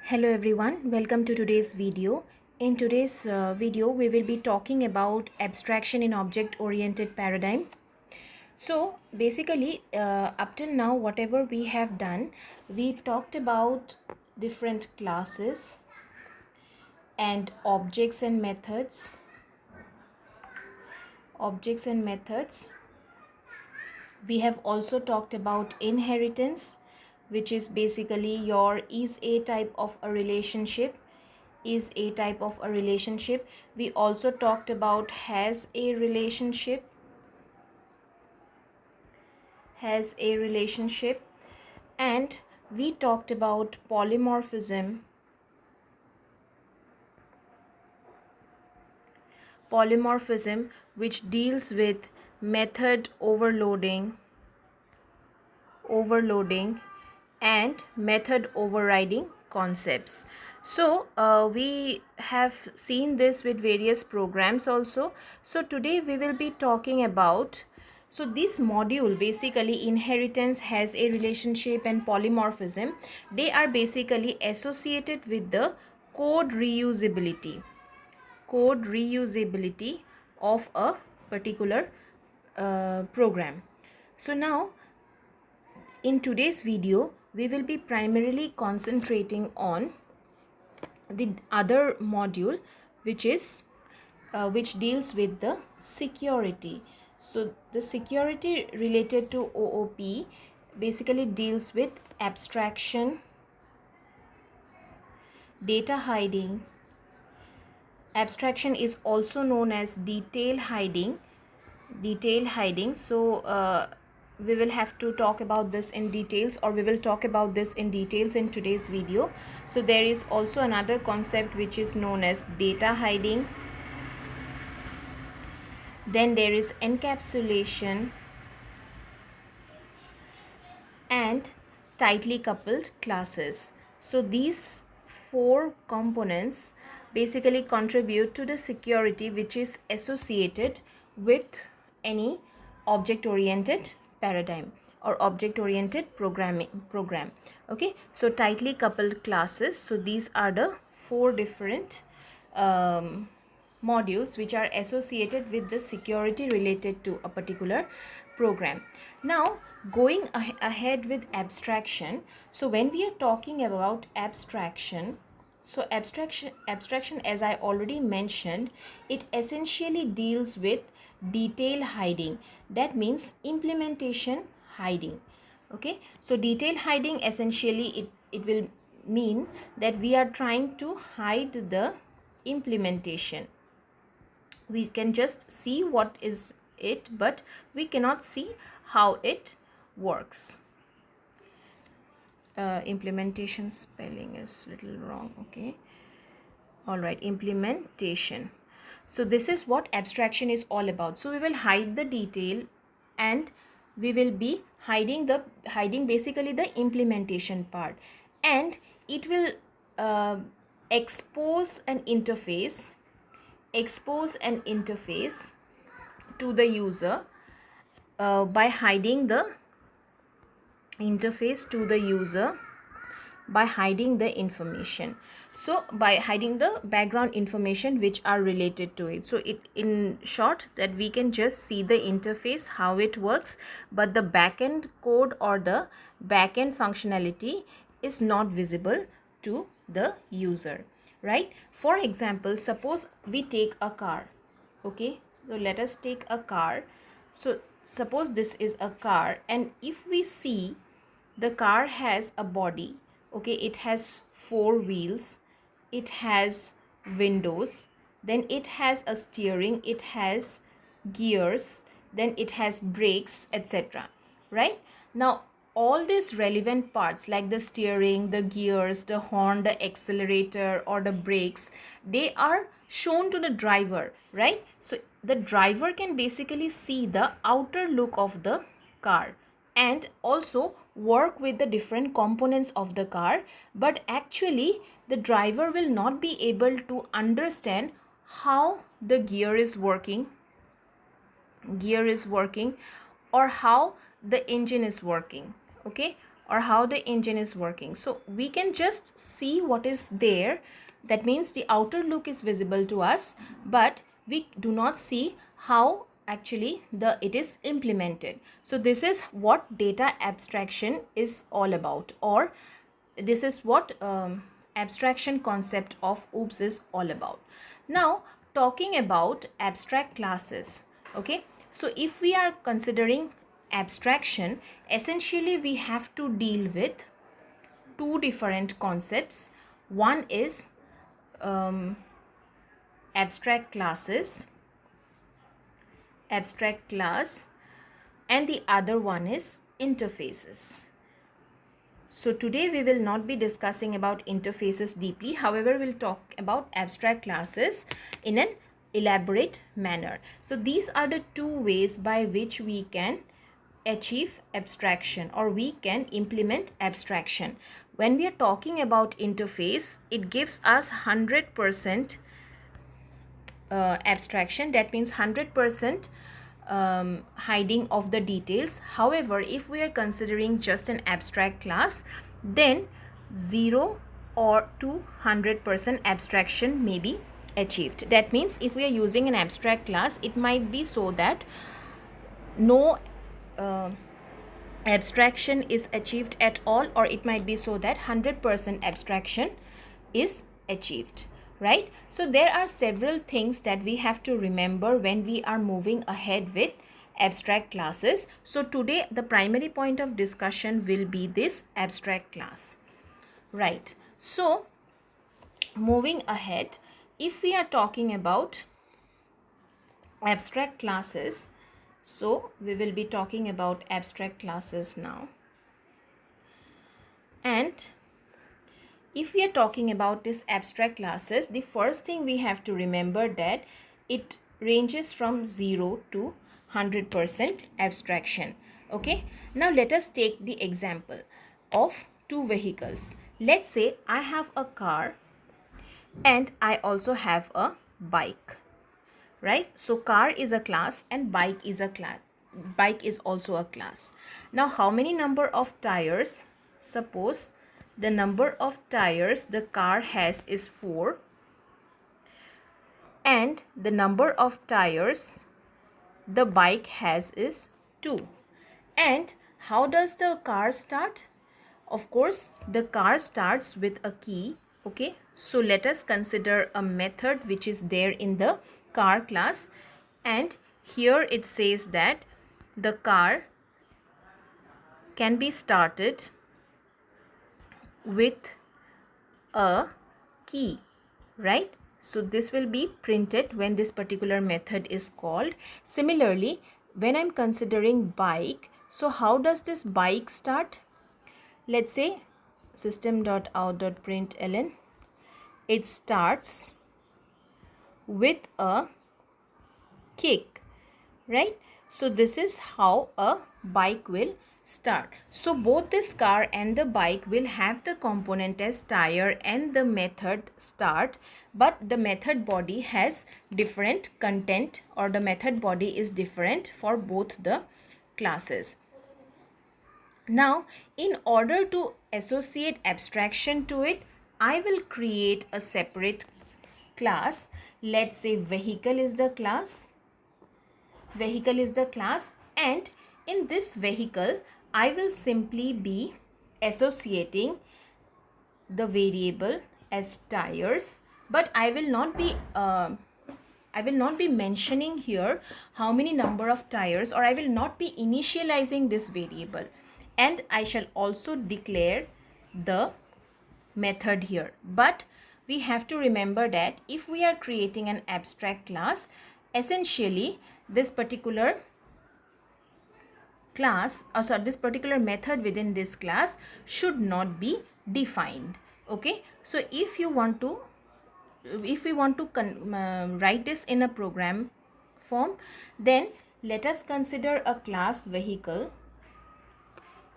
Hello everyone, welcome to today's video. In today's video, we will be talking about abstraction in object-oriented paradigm. So basically, up till now, whatever we have done, we talked about different classes and objects and methods. We have also talked about inheritance, which is basically your is a type of a relationship. We also talked about has a relationship, and we talked about polymorphism, which deals with method overloading and method overriding concepts. So we have seen this with various programs also. So today we will be talking about, so this module, basically inheritance, has a relationship, and polymorphism, they are basically associated with the code reusability of a particular program. So now in today's video, we will be primarily concentrating on the other module, which deals with the security. So the security related to OOP basically deals with abstraction, data hiding. Abstraction is also known as detail hiding. So we will have to talk about this in details, or we will talk about this in details in today's video. So there is also another concept which is known as data hiding. Then there is encapsulation and tightly coupled classes. So these four components basically contribute to the security which is associated with any object oriented paradigm or object oriented program. Okay, so tightly coupled classes, so these are the four different modules which are associated with the security related to a particular program. Now going ahead with abstraction. So when we are talking about abstraction, so abstraction, as I already mentioned, it essentially deals with detail hiding. That means implementation hiding. Okay, so detail hiding, essentially it will mean that we are trying to hide the implementation. We can just see what is it, but we cannot see how it works. Implementation spelling is little wrong. Okay, all right, implementation. So this is what abstraction is all about. So we will hide the detail, and we will be hiding basically the implementation part, and it will uh, expose an interface to the user by hiding the interface to the user by hiding the information. So by hiding the background information which are related to it. So it, in short, that we can just see the interface, how it works, but the backend code or the backend functionality is not visible to the user, right? For example, suppose we take a car. Okay, so let us take a car. So suppose this is a car, and if we see, the car has a body. Okay, it has four wheels, it has windows, then it has a steering, it has gears, then it has brakes, etc. Right? Now all these relevant parts like the steering, the gears, the horn, the accelerator, or the brakes, they are shown to the driver, right? So the driver can basically see the outer look of the car and also work with the different components of the car, but actually the driver will not be able to understand how the gear is working or how the engine is working. Okay, or how the engine is working. So we can just see what is there. That means the outer look is visible to us, but we do not see how actually it is implemented. So this is what data abstraction is all about, or this is what abstraction concept of OOPS is all about. Now talking about abstract classes, okay, so if we are considering abstraction, essentially we have to deal with two different concepts. One is abstract classes, abstract class, and the other one is interfaces. So today we will not be discussing about interfaces deeply. However, we'll talk about abstract classes in an elaborate manner. So these are the two ways by which we can achieve abstraction, or we can implement abstraction. When we are talking about interface, it gives us 100% abstraction. That means 100% hiding of the details. However, if we are considering just an abstract class, then 0 or 200% abstraction may be achieved. That means if we are using an abstract class, it might be so that no abstraction is achieved at all, or it might be so that 100% abstraction is achieved, right? So there are several things that we have to remember when we are moving ahead with abstract classes. So today the primary point of discussion will be this abstract class, right? So moving ahead, if we are talking about abstract classes, so we will be talking about abstract classes now. And if we are talking about these abstract classes, the first thing we have to remember that it ranges from 0 to 100% abstraction. Okay, now let us take the example of two vehicles. Let's say I have a car and I also have a bike, right? So car is a class and bike is a class. Bike is also a class. Now how many number of tires? Suppose the number of tires the car has is 4 and the number of tires the bike has is 2. And how does the car start? Of course, the car starts with a key. Okay, so let us consider a method which is there in the car class, and here it says that the car can be started with a key, right? So this will be printed when this particular method is called. Similarly, when I'm considering bike, so how does this bike start? Let's say system.out.println, it starts with a kick, right? So this is how a bike will start. So both this car and the bike will have the component as tire and the method start, but the method body has different content, or the method body is different for both the classes. Now, in order to associate abstraction to it, I will create a separate class. Let's say vehicle is the class. Vehicle is the class, and in this vehicle, I will simply be associating the variable as tires, but I will not be mentioning here how many number of tires, or I will not be initializing this variable, and I shall also declare the method here. But we have to remember that if we are creating an abstract class, essentially this particular class, or sorry, this particular method within this class should not be defined. Okay, so if we want to write this in a program form, then let us consider a class vehicle.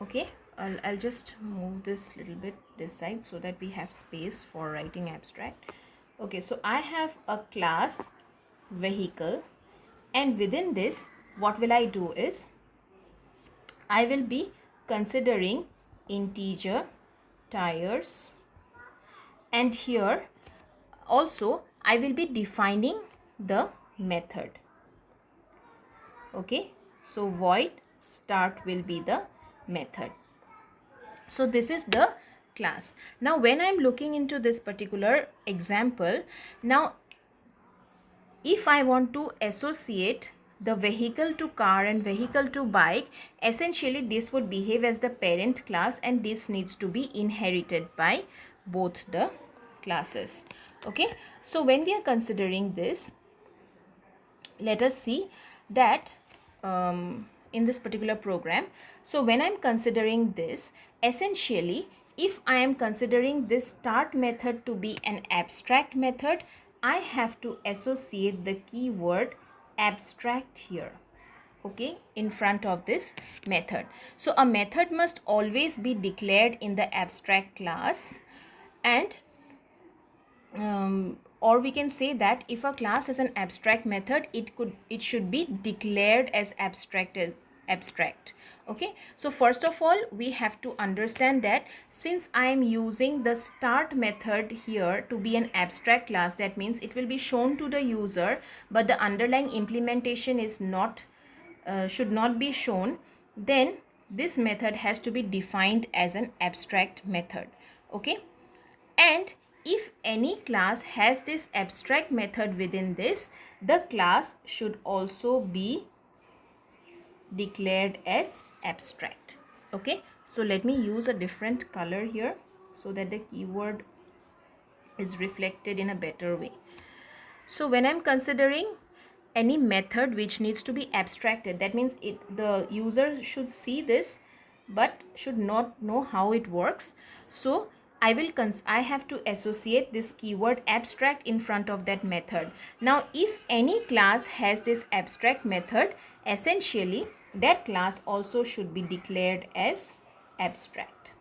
Okay, I'll just move this little bit this side so that we have space for writing abstract. Okay, so I have a class vehicle, and within this what will I do is I will be considering integer tires, and here also I will be defining the method. Okay, so void start will be the method. So this is the class. Now when I'm looking into this particular example, now if I want to associate the vehicle to car and vehicle to bike, essentially this would behave as the parent class, and this needs to be inherited by both the classes. Okay, so when we are considering this, let us see that in this particular program. So when I'm considering this, essentially if I am considering this start method to be an abstract method, I have to associate the keyword abstract here, okay, in front of this method. So a method must always be declared in the abstract class, and or we can say that if a class is an abstract method, it should be declared as abstract. Okay, so first of all we have to understand that since I am using the start method here to be an abstract class, that means it will be shown to the user, but the underlying implementation is not should not be shown. Then this method has to be defined as an abstract method. Okay, and if any class has this abstract method within this, the class should also be declared as abstract. Okay, so let me use a different color here so that the keyword is reflected in a better way. So when I'm considering any method which needs to be abstracted, that means the user should see this but should not know how it works. So I have to associate this keyword abstract in front of that method. Now if any class has this abstract method, essentially that class also should be declared as abstract,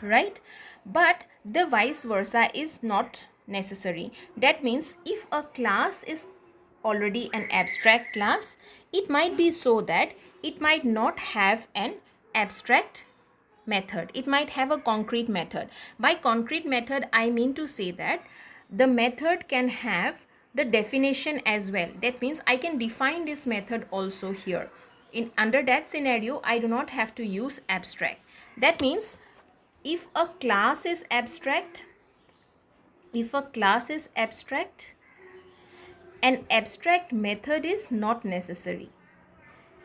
right? But the vice versa is not necessary. That means if a class is already an abstract class, it might be so that it might not have an abstract method, it might have a concrete method. By concrete method I mean to say that the method can have the definition as well. That means I can define this method also here. In under that scenario I do not have to use abstract. That means if a class is abstract, an abstract method is not necessary.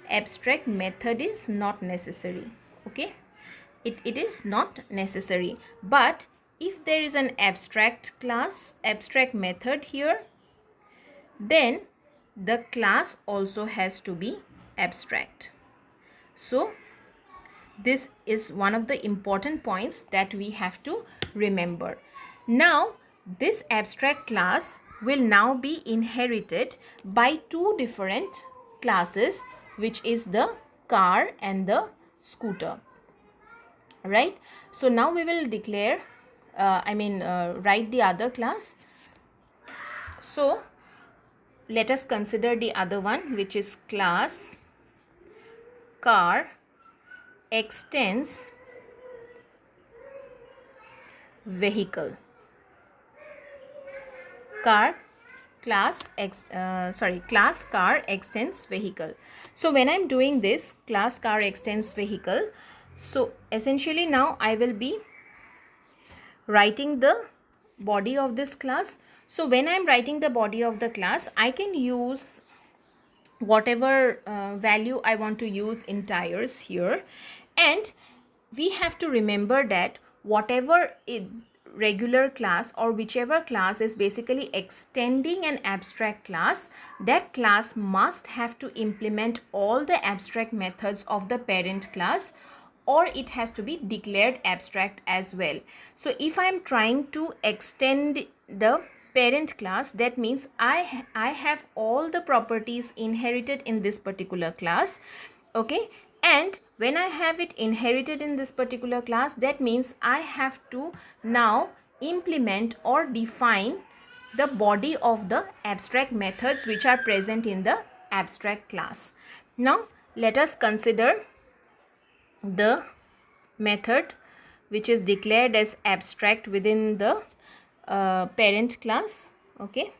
Abstract method is not necessary. Okay, it is not necessary. But if there is an abstract class, abstract method here, then the class also has to be abstract. So this is one of the important points that we have to remember. Now this abstract class will now be inherited by two different classes, which is the car and the scooter, right? So now we will declare write the other class. So let us consider the other one, which is class car extends vehicle. Class car extends vehicle. So when I'm doing this class car extends vehicle, so essentially now I will be writing the body of this class. So when I'm writing the body of the class, I can use whatever value I want to use in tires here. And we have to remember that whatever regular class or whichever class is basically extending an abstract class, that class must have to implement all the abstract methods of the parent class, or it has to be declared abstract as well. So if I am trying to extend the parent class, that means I have all the properties inherited in this particular class. Okay, and when I have it inherited in this particular class, that means I have to now implement or define the body of the abstract methods which are present in the abstract class. Now let us consider the method which is declared as abstract within the parent class. Okay,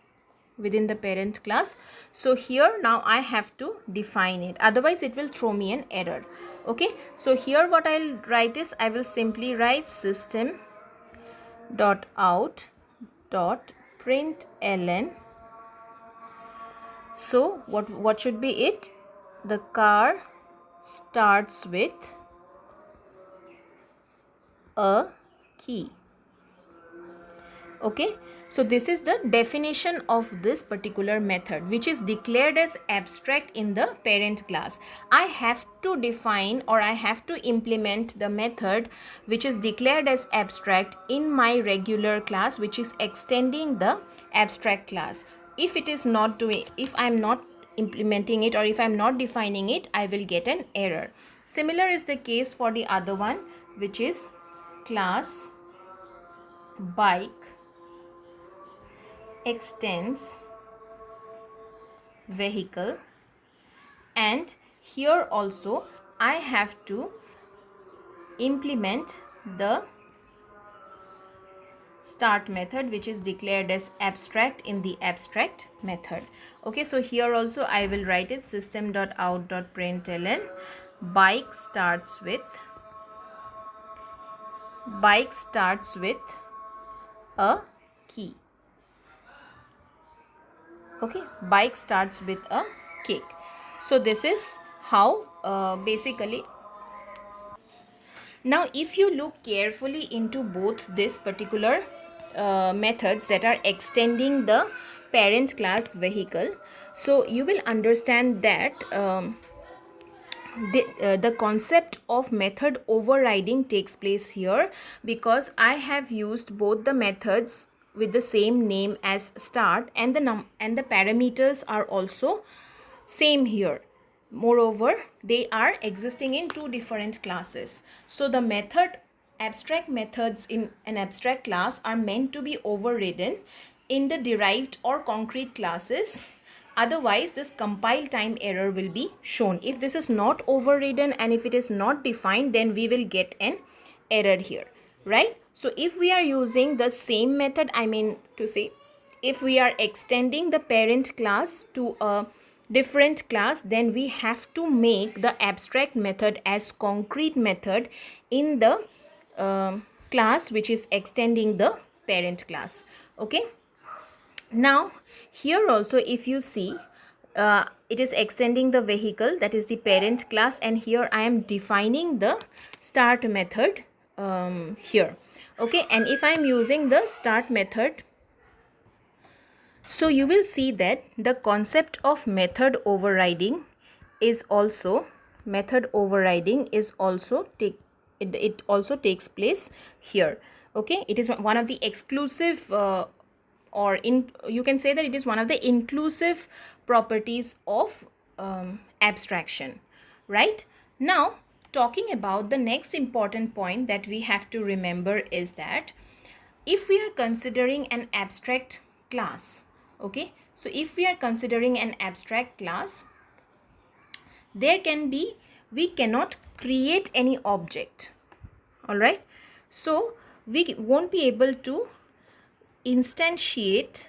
within the parent class. So here now I have to define it, otherwise it will throw me an error. Okay, so here what I'll write is, I will simply write system dot out dot println. So what should be it? The car starts with a key. Okay, so this is the definition of this particular method which is declared as abstract in the parent class. I have to define, or I have to implement the method which is declared as abstract in my regular class, which is extending the abstract class. If it is not doing, if I am not implementing it, or if I am not defining it, I will get an error. Similar is the case for the other one, which is class bike extends vehicle, and here also I have to implement the start method which is declared as abstract in the abstract method. Okay, so here also I will write it system.out.println bike starts with a key. Okay, bike starts with a cake. So this is how basically. Now if you look carefully into both this particular methods that are extending the parent class vehicle, so you will understand that the concept of method overriding takes place here, because I have used both the methods with the same name as start, and the parameters are also same here. Moreover, they are existing in two different classes. So the abstract methods in an abstract class are meant to be overridden in the derived or concrete classes. Otherwise, this compile time error will be shown. If this is not overridden and if it is not defined, then we will get an error here, right? So if we are using the same method, I mean to say, if we are extending the parent class to a different class, then we have to make the abstract method as concrete method in the class which is extending the parent class. Okay, now here also if you see, it is extending the vehicle, that is the parent class, and here I am defining the start method here. Okay, and if I am using the start method, so you will see that the concept of method overriding is also it also takes place here. Okay, it is one of the exclusive or you can say that it is one of the inclusive properties of abstraction, right? Now talking about the next important point that we have to remember is that if we are considering an abstract class, okay, so if we are considering an abstract class, we cannot create any object. All right, so we won't be able to instantiate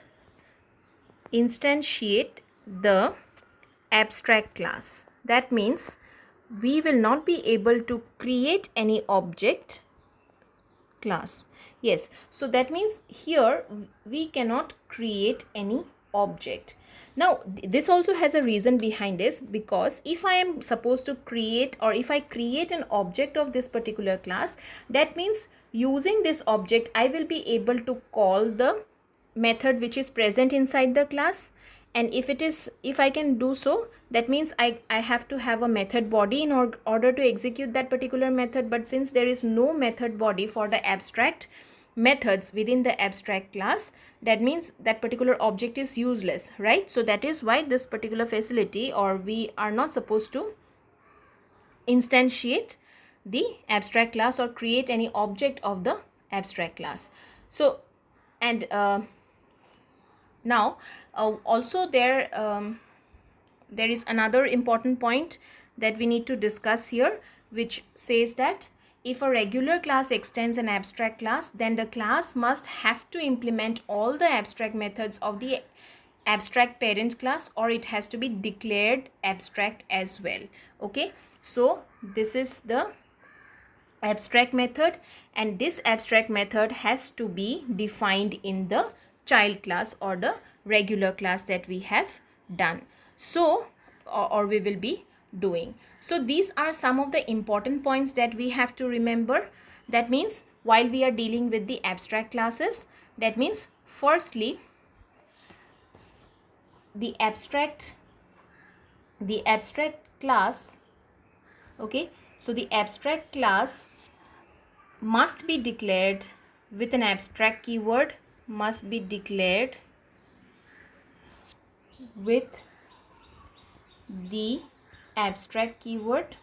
the abstract class. That means we will not be able to create any object class. Yes, so that means here we cannot create any object. Now this also has a reason behind this, because if I am supposed to create, or if I create an object of this particular class, that means using this object I will be able to call the method which is present inside the class. And if I can do so, that means I have to have a method body in order to execute that particular method. But since there is no method body for the abstract methods within the abstract class, that means that particular object is useless, right? So that is why this particular facility, or we are not supposed to instantiate the abstract class or create any object of the abstract class. So and now also there is another important point that we need to discuss here, which says that if a regular class extends an abstract class, then the class must have to implement all the abstract methods of the abstract parent class, or it has to be declared abstract as well. Okay, so this is the abstract method, and this abstract method has to be defined in the child class or the regular class that we have done. So or we will be doing. So these are some of the important points that we have to remember. That means while we are dealing with the abstract classes, that means firstly the abstract class, okay, so the abstract class must be declared with an abstract keyword, must be declared with the abstract keyword.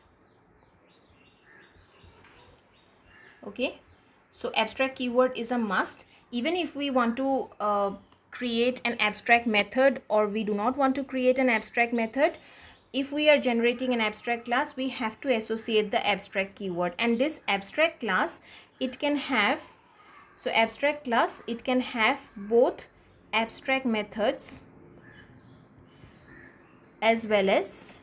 Okay, so abstract keyword is a must. Even if we want to create an abstract method, or we do not want to create an abstract method, if we are generating an abstract class, we have to associate the abstract keyword. And this abstract class, it can have, so abstract class, it can have both abstract methods as well as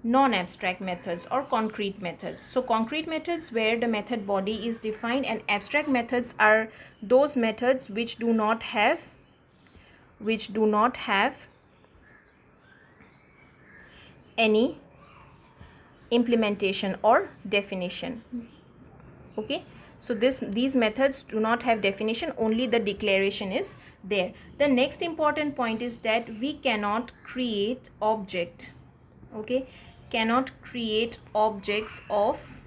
non-abstract methods or concrete methods. So concrete methods where the method body is defined, and abstract methods are those methods which do not have any implementation or definition. Okay, so these methods do not have definition, only the declaration is there. The next important point is that we cannot create object, okay, cannot create objects of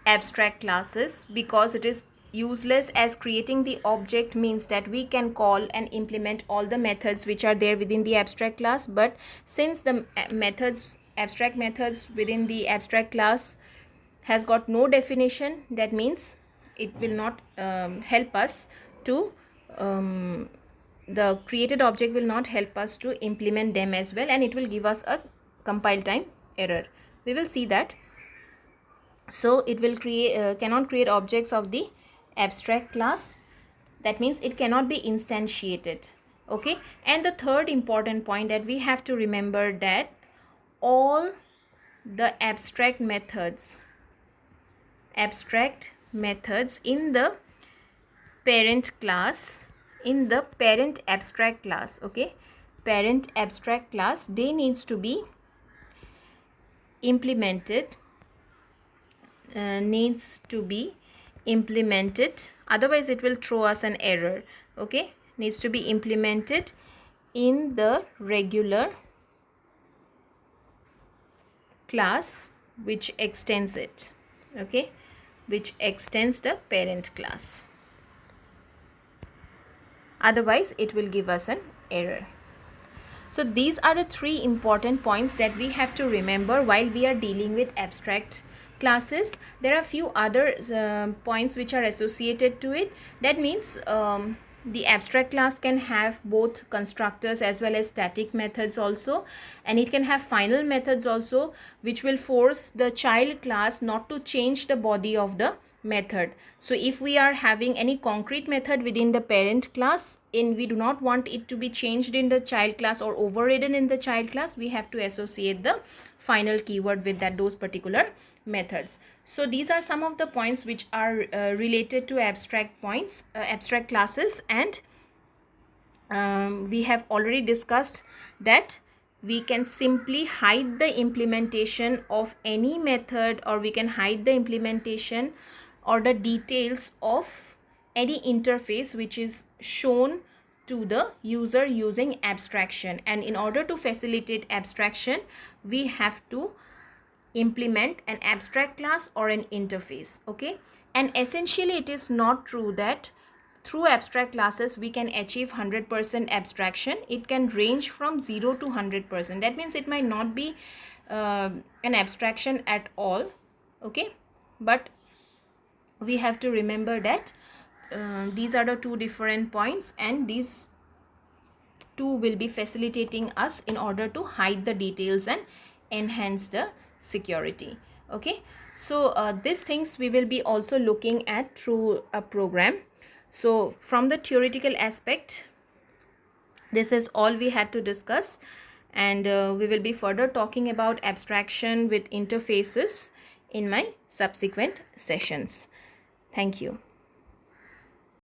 abstract classes, because it is useless, as creating the object means that we can call and implement all the methods which are there within the abstract class. But since the abstract methods within the abstract class has got no definition, that means it will not help us to the created object will not help us to implement them as well, and it will give us a compile time error. We will see that. So it will cannot create objects of the abstract class, that means it cannot be instantiated. Okay, and the third important point that we have to remember, that all the abstract methods in the parent class, in the parent abstract class, okay, parent abstract class, they needs to be implemented, otherwise it will throw us an error. Okay, needs to be implemented in the regular class which extends it, okay, which extends the parent class, otherwise it will give us an error. So these are the three important points that we have to remember while we are dealing with abstract classes. There are few other points which are associated to it. That means the abstract class can have both constructors as well as static methods also, and it can have final methods also, which will force the child class not to change the body of the method. So if we are having any concrete method within the parent class, and we do not want it to be changed in the child class or overridden in the child class, we have to associate the final keyword with those particular methods. So these are some of the points which are related to abstract classes, and we have already discussed that we can simply hide the implementation of any method, or we can hide the implementation or the details of any interface which is shown to the user using abstraction. And in order to facilitate abstraction, we have to implement an abstract class or an interface. Okay, and essentially it is not true that through abstract classes we can achieve 100% abstraction. It can range from 0 to 100%. That means it might not be an abstraction at all. Okay, but we have to remember that these are the two different points, and these two will be facilitating us in order to hide the details and enhance the security. Okay, so these things we will be also looking at through a program. So from the theoretical aspect, this is all we had to discuss, and we will be further talking about abstraction with interfaces in my subsequent sessions. Thank you.